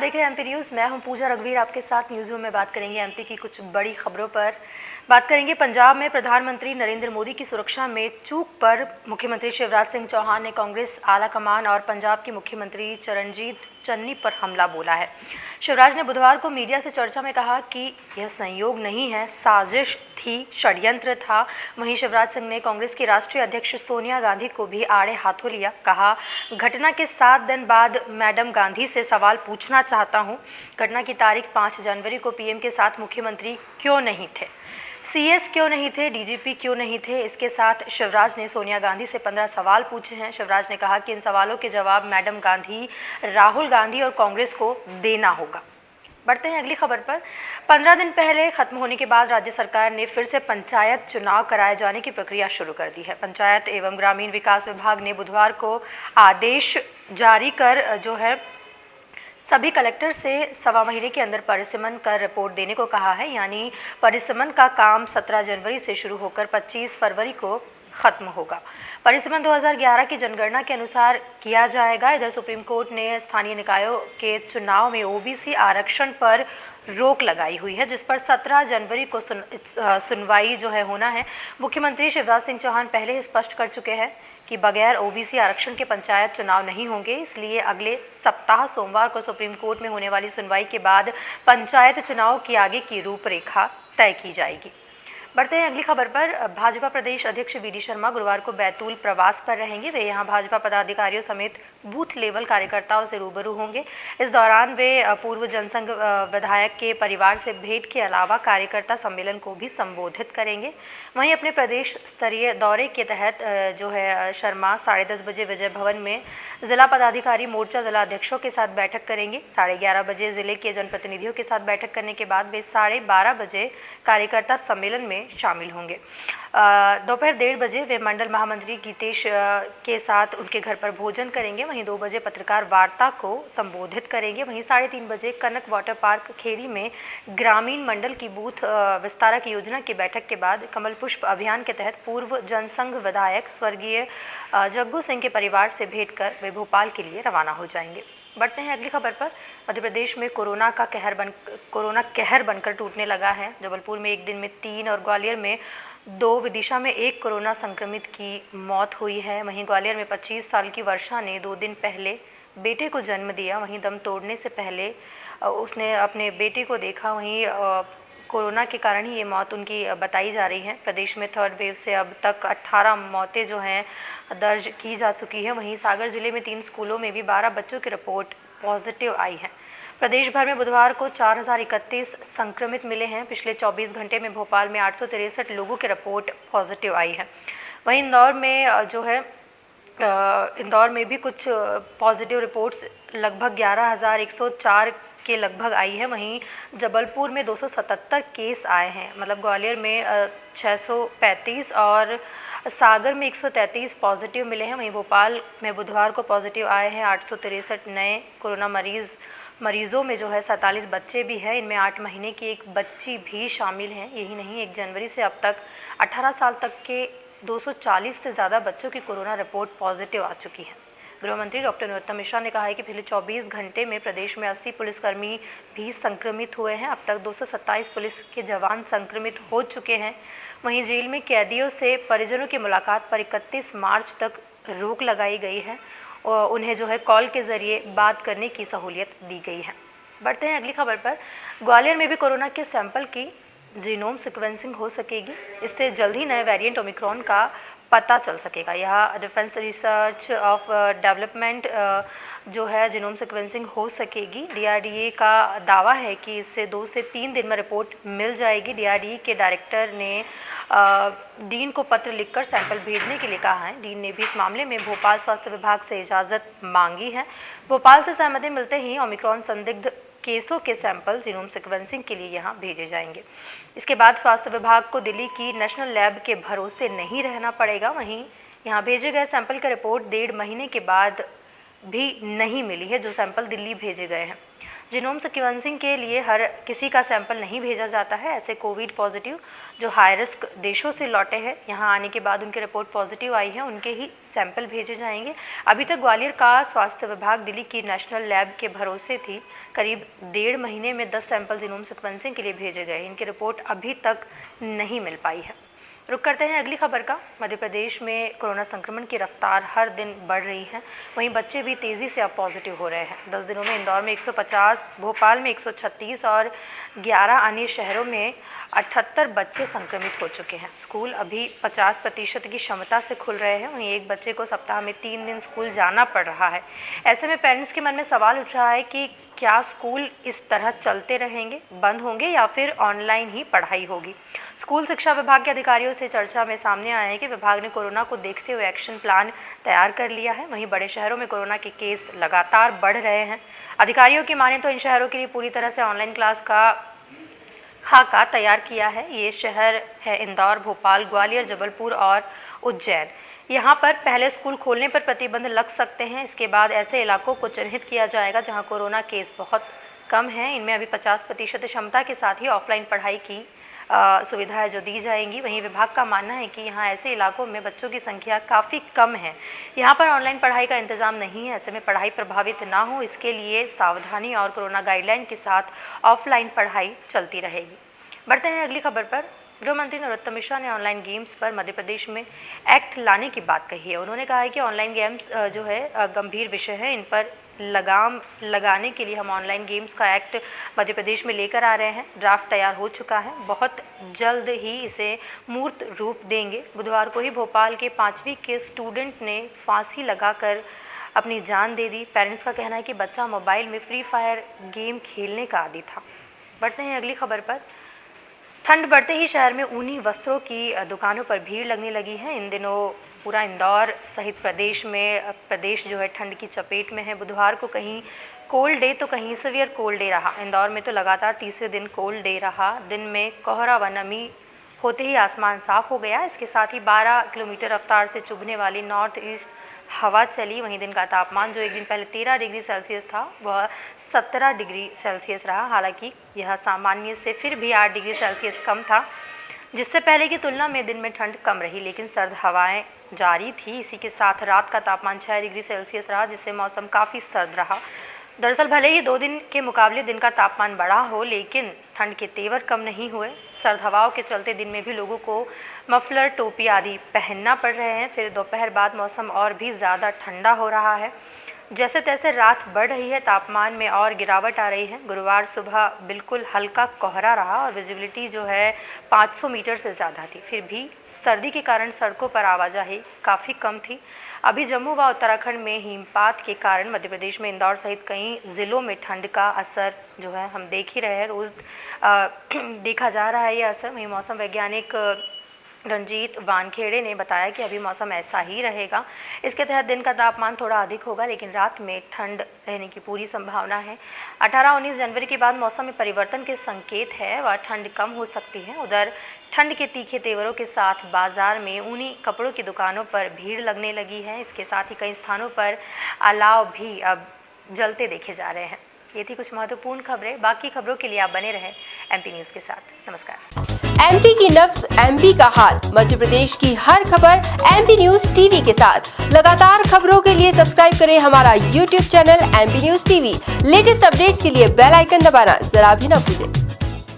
देख रहे हैं एमपी न्यूज़। मैं हूं पूजा रघुवीर, आपके साथ न्यूज़ रूम में बात करेंगे एमपी की कुछ बड़ी खबरों पर। बात करेंगे पंजाब में प्रधानमंत्री नरेंद्र मोदी की सुरक्षा में चूक पर मुख्यमंत्री शिवराज सिंह चौहान ने कांग्रेस आला कमान और पंजाब के मुख्यमंत्री चरणजीत चन्नी पर हमला बोला है। शिवराज ने बुधवार को मीडिया से चर्चा में कहा कि यह संयोग नहीं है, साजिश थी, षड्यंत्र था। वहीं शिवराज सिंह ने कांग्रेस की राष्ट्रीय अध्यक्ष सोनिया गांधी को भी आड़े हाथों लिया। कहा, घटना के 7 दिन बाद मैडम गांधी से सवाल पूछना चाहता हूं। घटना की तारीख 5 जनवरी को पीएम के साथ मुख्यमंत्री क्यों नहीं थे, सीएस क्यों नहीं थे, डीजीपी क्यों नहीं थे। इसके साथ शिवराज ने सोनिया गांधी से 15 सवाल पूछे हैं। शिवराज ने कहा कि इन सवालों के जवाब मैडम गांधी, राहुल गांधी और कांग्रेस को देना होगा। बढ़ते हैं अगली खबर पर। 15 दिन पहले खत्म होने के बाद राज्य सरकार ने फिर से पंचायत चुनाव कराए जाने की प्रक्रिया शुरू कर दी है। पंचायत एवं ग्रामीण विकास विभाग ने बुधवार को आदेश जारी कर सभी कलेक्टर से 1.25 महीने के अंदर परिसीमन कर रिपोर्ट देने को कहा है। यानी परिसीमन का काम 17 जनवरी से शुरू होकर 25 फरवरी को खत्म होगा। परिसीमन 2011 की जनगणना के अनुसार किया जाएगा। इधर सुप्रीम कोर्ट ने स्थानीय निकायों के चुनाव में ओबीसी आरक्षण पर रोक लगाई हुई है, जिस पर 17 जनवरी को सुनवाई होना है। मुख्यमंत्री शिवराज सिंह चौहान पहले ही स्पष्ट कर चुके हैं कि बगैर ओबीसी आरक्षण के पंचायत चुनाव नहीं होंगे। इसलिए अगले सप्ताह सोमवार को सुप्रीम कोर्ट में होने वाली सुनवाई के बाद पंचायत चुनाव की आगे की रूपरेखा तय की जाएगी। बढ़ते हैं अगली खबर पर। भाजपा प्रदेश अध्यक्ष वीडी शर्मा गुरुवार को बैतूल प्रवास पर रहेंगे। वे यहां भाजपा पदाधिकारियों समेत बूथ लेवल कार्यकर्ताओं से रूबरू होंगे। इस दौरान वे पूर्व जनसंघ विधायक के परिवार से भेंट के अलावा कार्यकर्ता सम्मेलन को भी संबोधित करेंगे। वहीं अपने प्रदेश स्तरीय दौरे के तहत शर्मा 10:30 बजे विजय भवन में जिला पदाधिकारी मोर्चा जिला अध्यक्षों के साथ बैठक करेंगे। 11:30 बजे जिले के जनप्रतिनिधियों के साथ बैठक करने के बाद वे 12:30 बजे कार्यकर्ता सम्मेलन में शामिल होंगे। दोपहर 1:30 बजे वे मंडल महामंत्री गीतेश के साथ उनके घर पर भोजन करेंगे। वहीं 2 बजे पत्रकार वार्ता को संबोधित करेंगे। वहीं 3:30 बजे कनक वाटर पार्क खेड़ी में ग्रामीण मंडल की बूथ विस्तारक योजना की बैठक के बाद कमल पुष्प अभियान के तहत पूर्व जनसंघ विधायक स्वर्गीय जग्गू सिंह के परिवार से भेंट कर वे भोपाल के लिए रवाना हो जाएंगे। बढ़ते हैं अगली खबर पर। मध्य प्रदेश में कोरोना कहर बनकर टूटने लगा है। जबलपुर में एक दिन में 3 और ग्वालियर में 2, विदिशा में 1 कोरोना संक्रमित की मौत हुई है। वहीं ग्वालियर में 25 साल की वर्षा ने 2 दिन पहले बेटे को जन्म दिया। वहीं दम तोड़ने से पहले उसने अपने बेटे को देखा। वहीं कोरोना के कारण ही ये मौत उनकी बताई जा रही है। प्रदेश में 3rd वेव से अब तक 18 मौतें दर्ज की जा चुकी है। वहीं सागर जिले में 3 स्कूलों में भी 12 बच्चों की रिपोर्ट पॉजिटिव आई है। प्रदेश भर में बुधवार को 4031 संक्रमित मिले हैं। पिछले 24 घंटे में भोपाल में 863 लोगों की रिपोर्ट पॉजिटिव आई है। वहीं इंदौर में भी कुछ पॉजिटिव रिपोर्ट्स लगभग 11,104 के लगभग आई है। वहीं जबलपुर में 277 केस आए हैं। मतलब ग्वालियर में 635 और सागर में 133 पॉजिटिव मिले हैं। वहीं भोपाल में बुधवार को पॉजिटिव आए हैं 863 नए कोरोना मरीजों में 47 बच्चे भी हैं। इनमें 8 महीने की एक बच्ची भी शामिल हैं। यही नहीं, 1 जनवरी से अब तक 18 साल तक के 240 से ज़्यादा बच्चों की कोरोना रिपोर्ट पॉजिटिव आ चुकी है। गृह मंत्री डॉक्टर नरोत्तम मिश्रा ने कहा है कि पिछले 24 घंटे में प्रदेश में 80 पुलिसकर्मी भी संक्रमित हुए हैं। अब तक 227 पुलिस के जवान संक्रमित हो चुके हैं। वहीं जेल में कैदियों से परिजनों की मुलाकात पर 31 मार्च तक रोक लगाई गई है और उन्हें कॉल के जरिए बात करने की सहूलियत दी गई है। बढ़ते हैं अगली खबर पर। ग्वालियर में भी कोरोना के सैंपल की जीनोम सीक्वेंसिंग हो सकेगी। इससे जल्द ही नए वेरिएंट ओमिक्रॉन का पता चल सकेगा। यह defence research of development genome sequencing हो सकेगी। डीआरडीए का दावा है कि इससे 2 से 3 दिन में रिपोर्ट मिल जाएगी। डीआरडीए के डायरेक्टर ने डीन को पत्र लिखकर सैंपल भेजने के लिए कहा है। डीन ने भी इस मामले में भोपाल स्वास्थ्य विभाग से इजाज़त मांगी है। भोपाल से सहमति मिलते ही ओमिक्रॉन संदिग्ध केसों के सैंपल जीनोम सीक्वेंसिंग के लिए यहां भेजे जाएंगे। इसके बाद स्वास्थ्य विभाग को दिल्ली की नेशनल लैब के भरोसे नहीं रहना पड़ेगा। वहीं यहां भेजे गए सैंपल की रिपोर्ट 1.5 महीने के बाद भी नहीं मिली है, जो सैंपल दिल्ली भेजे गए हैं। जीनोम सीक्वेंसिंग के लिए हर किसी का सैंपल नहीं भेजा जाता है। ऐसे कोविड पॉजिटिव जो हाई रिस्क देशों से लौटे हैं, यहाँ आने के बाद उनकी रिपोर्ट पॉजिटिव आई है, उनके ही सैंपल भेजे जाएंगे। अभी तक ग्वालियर का स्वास्थ्य विभाग दिल्ली की नेशनल लैब के भरोसे थी। करीब 1.5 महीने में 10 सैंपल जीनोम सीक्वेंसिंग के लिए भेजे गए। इनकी रिपोर्ट अभी तक नहीं मिल पाई है। रुक करते हैं अगली खबर का। मध्य प्रदेश में कोरोना संक्रमण की रफ्तार हर दिन बढ़ रही है, वहीं बच्चे भी तेज़ी से अब पॉजिटिव हो रहे हैं। 10 दिनों में इंदौर में 150, भोपाल में 136 और 11 अन्य शहरों में 78 बच्चे संक्रमित हो चुके हैं। स्कूल अभी 50% की क्षमता से खुल रहे हैं, वहीं एक बच्चे को सप्ताह में 3 दिन स्कूल जाना पड़ रहा है। ऐसे में पेरेंट्स के मन में सवाल उठ रहा है कि क्या स्कूल इस तरह चलते रहेंगे, बंद होंगे या फिर ऑनलाइन ही पढ़ाई होगी। स्कूल शिक्षा विभाग के अधिकारियों से चर्चा में सामने आया है कि विभाग ने कोरोना को देखते हुए एक्शन प्लान तैयार कर लिया है। वहीं बड़े शहरों में कोरोना के केस लगातार बढ़ रहे हैं। अधिकारियों की माने तो इन शहरों के लिए पूरी तरह से ऑनलाइन क्लास का खाका तैयार किया है। ये शहर है इंदौर, भोपाल, ग्वालियर, जबलपुर और उज्जैन। यहाँ पर पहले स्कूल खोलने पर प्रतिबंध लग सकते हैं। इसके बाद ऐसे इलाकों को चिन्हित किया जाएगा जहाँ कोरोना केस बहुत कम हैं। इनमें अभी 50% क्षमता के साथ ही ऑफलाइन पढ़ाई की सुविधाएं जो दी जाएंगी। वहीं विभाग का मानना है कि यहाँ ऐसे इलाकों में बच्चों की संख्या काफ़ी कम है, यहाँ पर ऑनलाइन पढ़ाई का इंतज़ाम नहीं है। ऐसे में पढ़ाई प्रभावित ना हो, इसके लिए सावधानी और कोरोना गाइडलाइन के साथ ऑफलाइन पढ़ाई चलती रहेगी। बढ़ते हैं अगली खबर पर। गृह मंत्री नरोत्तम मिश्रा ने ऑनलाइन गेम्स पर मध्य प्रदेश में एक्ट लाने की बात कही है। उन्होंने कहा है कि ऑनलाइन गेम्स जो है गंभीर विषय है, इन पर लगाम लगाने के लिए हम ऑनलाइन गेम्स का एक्ट मध्य प्रदेश में लेकर आ रहे हैं। ड्राफ्ट तैयार हो चुका है, बहुत जल्द ही इसे मूर्त रूप देंगे। बुधवार को ही भोपाल के 5वीं के स्टूडेंट ने फांसी लगाकर अपनी जान दे दी। पेरेंट्स का कहना है कि बच्चा मोबाइल में फ्री फायर गेम खेलने का आदी था। बढ़ते हैं अगली खबर पर। ठंड बढ़ते ही शहर में ऊनी वस्त्रों की दुकानों पर भीड़ लगने लगी है। इन दिनों पूरा इंदौर सहित प्रदेश जो है ठंड की चपेट में है। बुधवार को कहीं कोल्ड डे तो कहीं सीवियर कोल्ड डे रहा। इंदौर में तो लगातार तीसरे दिन कोल्ड डे रहा। दिन में कोहरा व नमी होते ही आसमान साफ हो गया। इसके साथ ही 12 किलोमीटर रफ्तार से चुभने वाली नॉर्थ ईस्ट हवा चली। वहीं दिन का तापमान जो एक दिन पहले 13 डिग्री सेल्सियस था वह 17 डिग्री सेल्सियस रहा। हालांकि यह सामान्य से फिर भी 8 डिग्री सेल्सियस कम था, जिससे पहले की तुलना में दिन में ठंड कम रही, लेकिन सर्द हवाएं जारी थी। इसी के साथ रात का तापमान 6 डिग्री सेल्सियस रहा, जिससे मौसम काफ़ी सर्द रहा। दरअसल भले ही 2 दिन के मुकाबले दिन का तापमान बढ़ा हो, लेकिन ठंड के तेवर कम नहीं हुए। सर्द हवाओं के चलते दिन में भी लोगों को मफलर, टोपी आदि पहनना पड़ रहे हैं। फिर दोपहर बाद मौसम और भी ज़्यादा ठंडा हो रहा है। जैसे तैसे रात बढ़ रही है, तापमान में और गिरावट आ रही है। गुरुवार सुबह बिल्कुल हल्का कोहरा रहा और विजिबिलिटी जो है 500 मीटर से ज़्यादा थी। फिर भी सर्दी के कारण सड़कों पर आवाजाही काफ़ी कम थी। अभी जम्मू व उत्तराखंड में हिमपात के कारण मध्य प्रदेश में इंदौर सहित कई ज़िलों में ठंड का असर जो है हम देख ही रहे हैं। रोज़ देखा जा रहा है ये असर। वहीं मौसम वैज्ञानिक रंजीत वानखेड़े ने बताया कि अभी मौसम ऐसा ही रहेगा। इसके तहत दिन का तापमान थोड़ा अधिक होगा, लेकिन रात में ठंड रहने की पूरी संभावना है। 18-19 जनवरी के बाद मौसम में परिवर्तन के संकेत है व ठंड कम हो सकती है। उधर ठंड के तीखे तेवरों के साथ बाजार में ऊनी कपड़ों की दुकानों पर भीड़ लगने लगी है। इसके साथ ही कई स्थानों पर अलाव भी अब जलते देखे जा रहे हैं। ये थी कुछ महत्वपूर्ण खबरें। बाकी खबरों के लिए आप बने रहें एमपी न्यूज़ के साथ। नमस्कार। एमपी की नब्ज, एमपी का हाल, मध्य प्रदेश की हर खबर एमपी न्यूज़ टीवी के साथ। लगातार खबरों के लिए सब्सक्राइब करें हमारा YouTube channel MP news TV. Latest updates के लिए बेल आइकन दबाना जरा भी न भूलें।